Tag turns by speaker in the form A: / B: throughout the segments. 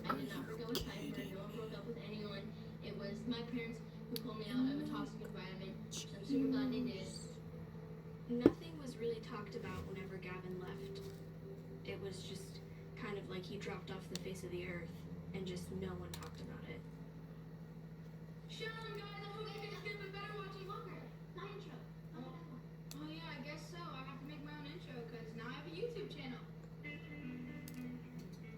A: I did not break up with Piper. No one broke up with anyone. It was my parents who pulled me out of a toxic environment. So I'm super glad they did. Nothing was really talked about whenever Gavin left. It was just kind of like he dropped off the face of the earth and just no one talked about it. Shut up, guys! I hope you guys get better watching Walker. My intro. Oh yeah, I guess so. I have to make my own intro because now I have a YouTube channel.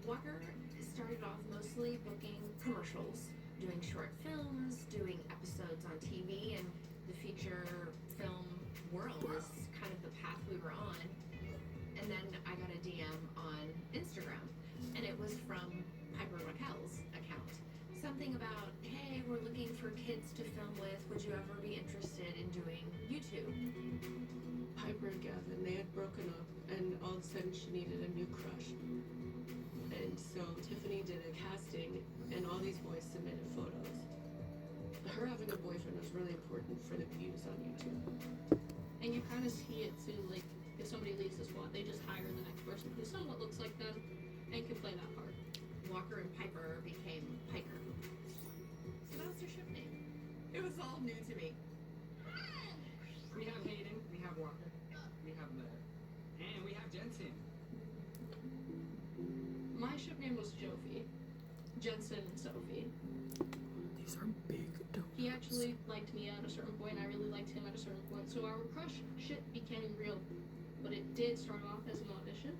A: Walker started off mostly booking commercials, doing short films, doing episodes on TV, and the feature film world was kind of the path we were on. And then I got a DM on Instagram, and it was from Piper Raquel's account. Something about, hey, we're looking for kids to film with. Would you ever be interested in doing YouTube?
B: Piper and Gavin, they had broken up, and all of a sudden she needed a new crush. And so Tiffany did a casting, and all these boys submitted photos. Her having a boyfriend was really important for the views on YouTube.
C: And you kind of see it too, like if somebody leaves the squad, they just hire the next person who somewhat looks like them and can play that part.
A: Walker and Piper became Piker. So that was their ship name. It was all new to me.
D: We have Hayden, we have Walker, we have Lev, and we have Jensen.
C: My ship name was Jovi, Jensen and Sophie.
E: These are big dogs.
C: He actually liked me at a certain point, and I really liked him at a certain point. So our crush shit became real, but it did start off as an audition.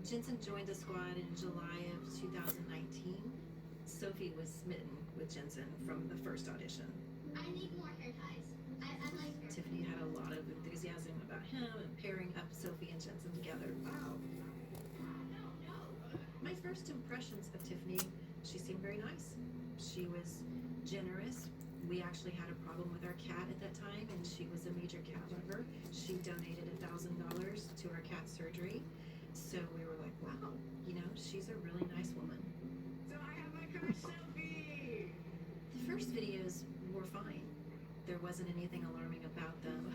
F: Jensen joined the squad in July of 2019. Sophie was smitten with Jensen from the first audition.
A: I need more hair ties. I like her.
F: Tiffany had a lot of enthusiasm about him and pairing up Sophie and Jensen together. Wow. My first impressions of Tiffany, she seemed very nice. She was generous. We actually had a problem with our cat at that time, and she was a major cat lover. She donated $1,000 to our cat surgery. So we were like, wow, you know, she's a really nice woman.
D: So I have my crush, Sophie!
F: The first videos were fine. There wasn't anything alarming about them.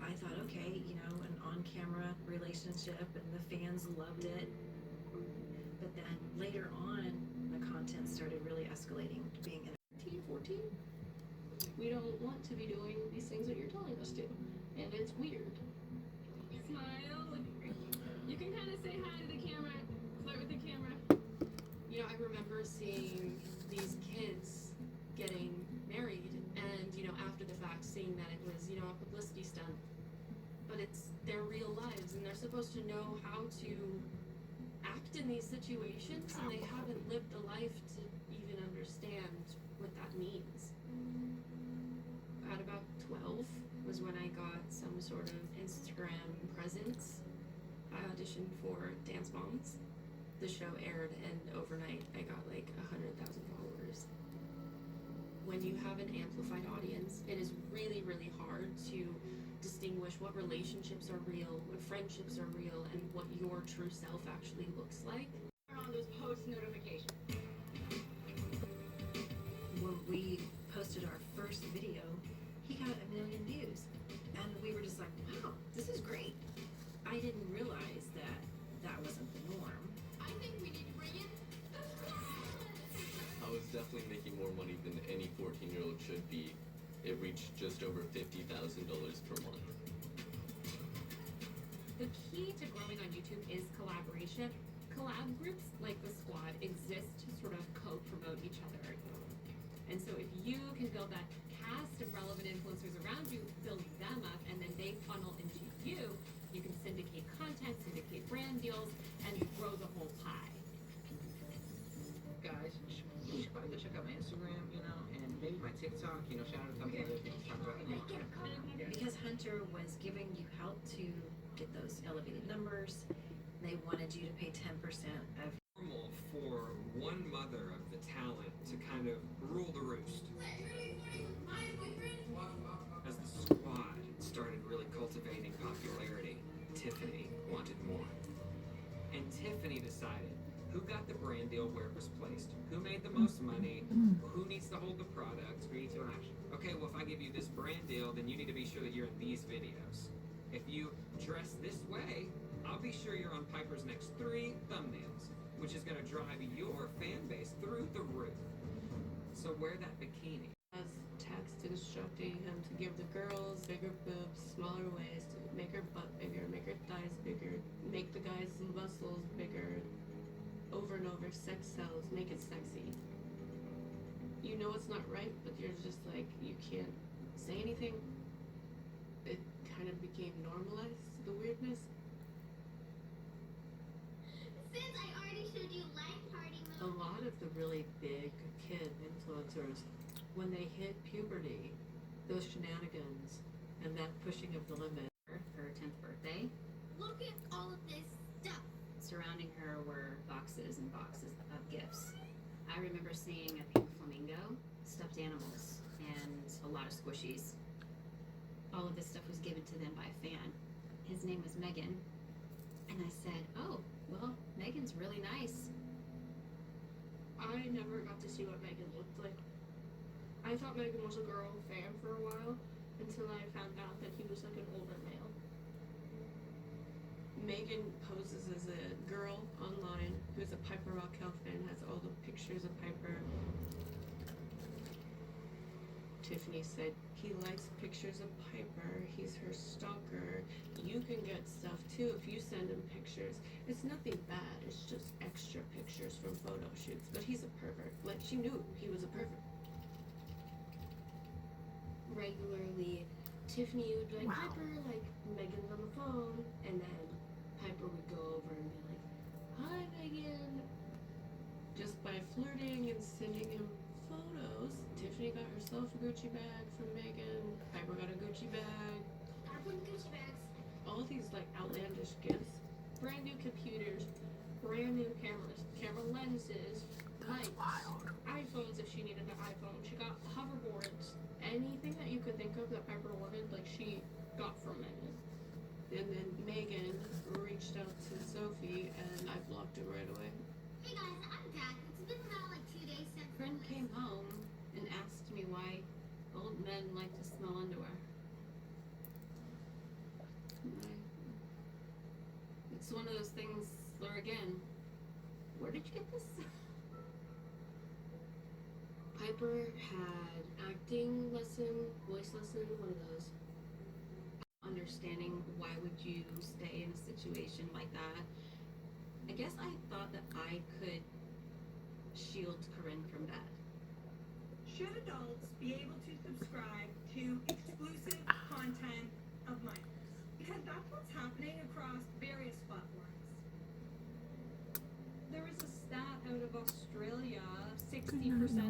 F: I thought, okay, you know, an on-camera relationship, and the fans loved it. But then later on, the content started really escalating, being
C: 13, 14. We don't want to be doing these things that you're telling us to, and it's weird.
G: Smile. You can kind of say hi to the camera, flirt with the camera.
H: You know, I remember seeing these kids getting married, and, you know, after the fact, seeing that it was, you know, a publicity stunt. But it's their real lives, and they're supposed to know how to act in these situations, and they haven't lived a life to even understand what that means. At about 12 was when I got some sort of Instagram presence. I auditioned for Dance Moms. The show aired, and overnight I got like 100,000 followers. When you have an amplified audience, it is really, really hard to distinguish what relationships are real, what friendships are real, and what your true self actually looks like.
G: Turn on those post notifications.
F: when we posted our first video, he got 1 million views. And we were just like, wow, this is great. I didn't realize that that wasn't the norm.
A: I think we need to bring in the
I: I was definitely making more money than any 14-year-old should be. It reached just over $50,000 per month.
J: The key to growing on YouTube is collaboration. Collab groups like the squad exist to sort of co-promote each other. And so if you can build that cast of relevant influencers around you, build them up, and then they funnel into you, you can syndicate content, syndicate brand deals, and grow the whole pie.
D: Guys, you should probably go check out my Instagram, you know, and maybe my TikTok, you know, shout out a couple other things. Talk about
F: Because Hunter was giving you help to get those elevated numbers, they wanted you to pay 10% of
D: normal for one mother of the talent to kind of rule the roost. As the squad started really cultivating popularity, Tiffany wanted more. And Tiffany decided who got the brand deal where it was placed, who made the most money, who needs to hold the product, 3, 2, and action. Okay, well, if I give you this brand deal, then you need to be sure that you're in these videos. If you dress this way, I'll be sure you're on Piper's next 3 thumbnails, which is gonna drive your fan base through the roof. So wear that bikini.
B: As text instructing him to give the girls bigger boobs, smaller waist, make her butt bigger, make her thighs bigger, make the guys' muscles bigger, over and over, sex sells, make it sexy. You know it's not right, but you're just like, you can't say anything. It kind of became normalized, the weirdness.
A: Since I already showed you life party
F: A
A: mode.
F: lot of the really big kid influencers, when they hit puberty, those shenanigans and that pushing of the limit.
J: Her 10th birthday.
A: Look at all of this stuff.
J: Surrounding her were boxes and boxes of gifts. I remember seeing a pink flamingo, stuffed animals, and a lot of squishies. All of this stuff was given to them by a fan. His name was Megan. And I said, oh, well, Megan's really nice.
C: I never got to see what Megan looked like. I thought Megan was a girl fan for a while until I found out that he was like an older male.
B: Megan poses as a girl online who's a Piper Raquel fan, has all the pictures of Piper. Tiffany said he likes pictures of Piper, he's her stalker. You can get stuff too if you send him pictures. It's nothing bad, it's just extra pictures from photo shoots. But he's a pervert. Like, she knew he was a pervert.
C: Regularly, Tiffany would be like,
E: Wow.
C: Piper, like, Megan's on the phone, and then Piper would go over and be like, hi, Megan.
B: Just by flirting and sending him photos, Tiffany got herself a Gucci bag from Megan. Piper got a Gucci bag.
A: I want Gucci bags.
B: All these like outlandish gifts.
C: Brand new computers, brand new cameras, camera lenses, lights,
E: Wild.
C: iPhones if she needed an iPhone. She got hoverboards. Anything that you could think of that Piper wanted, like, she got from Megan.
B: And then Megan reached out to Sophie and I blocked her right away.
A: Hey guys, I'm back. It's been about like 2 days since.
J: A friend came home and asked me why old men like to smell underwear. It's one of those things where, again, where did you get this?
C: Piper had acting lesson, voice lesson, one of those.
J: Understanding why would you stay in a situation like that. I guess I thought that I could shield Corinne from that.
K: Should adults be able to subscribe to exclusive content of minors? Because that's what's happening across various platforms.
G: There was a stat out of Australia, 60%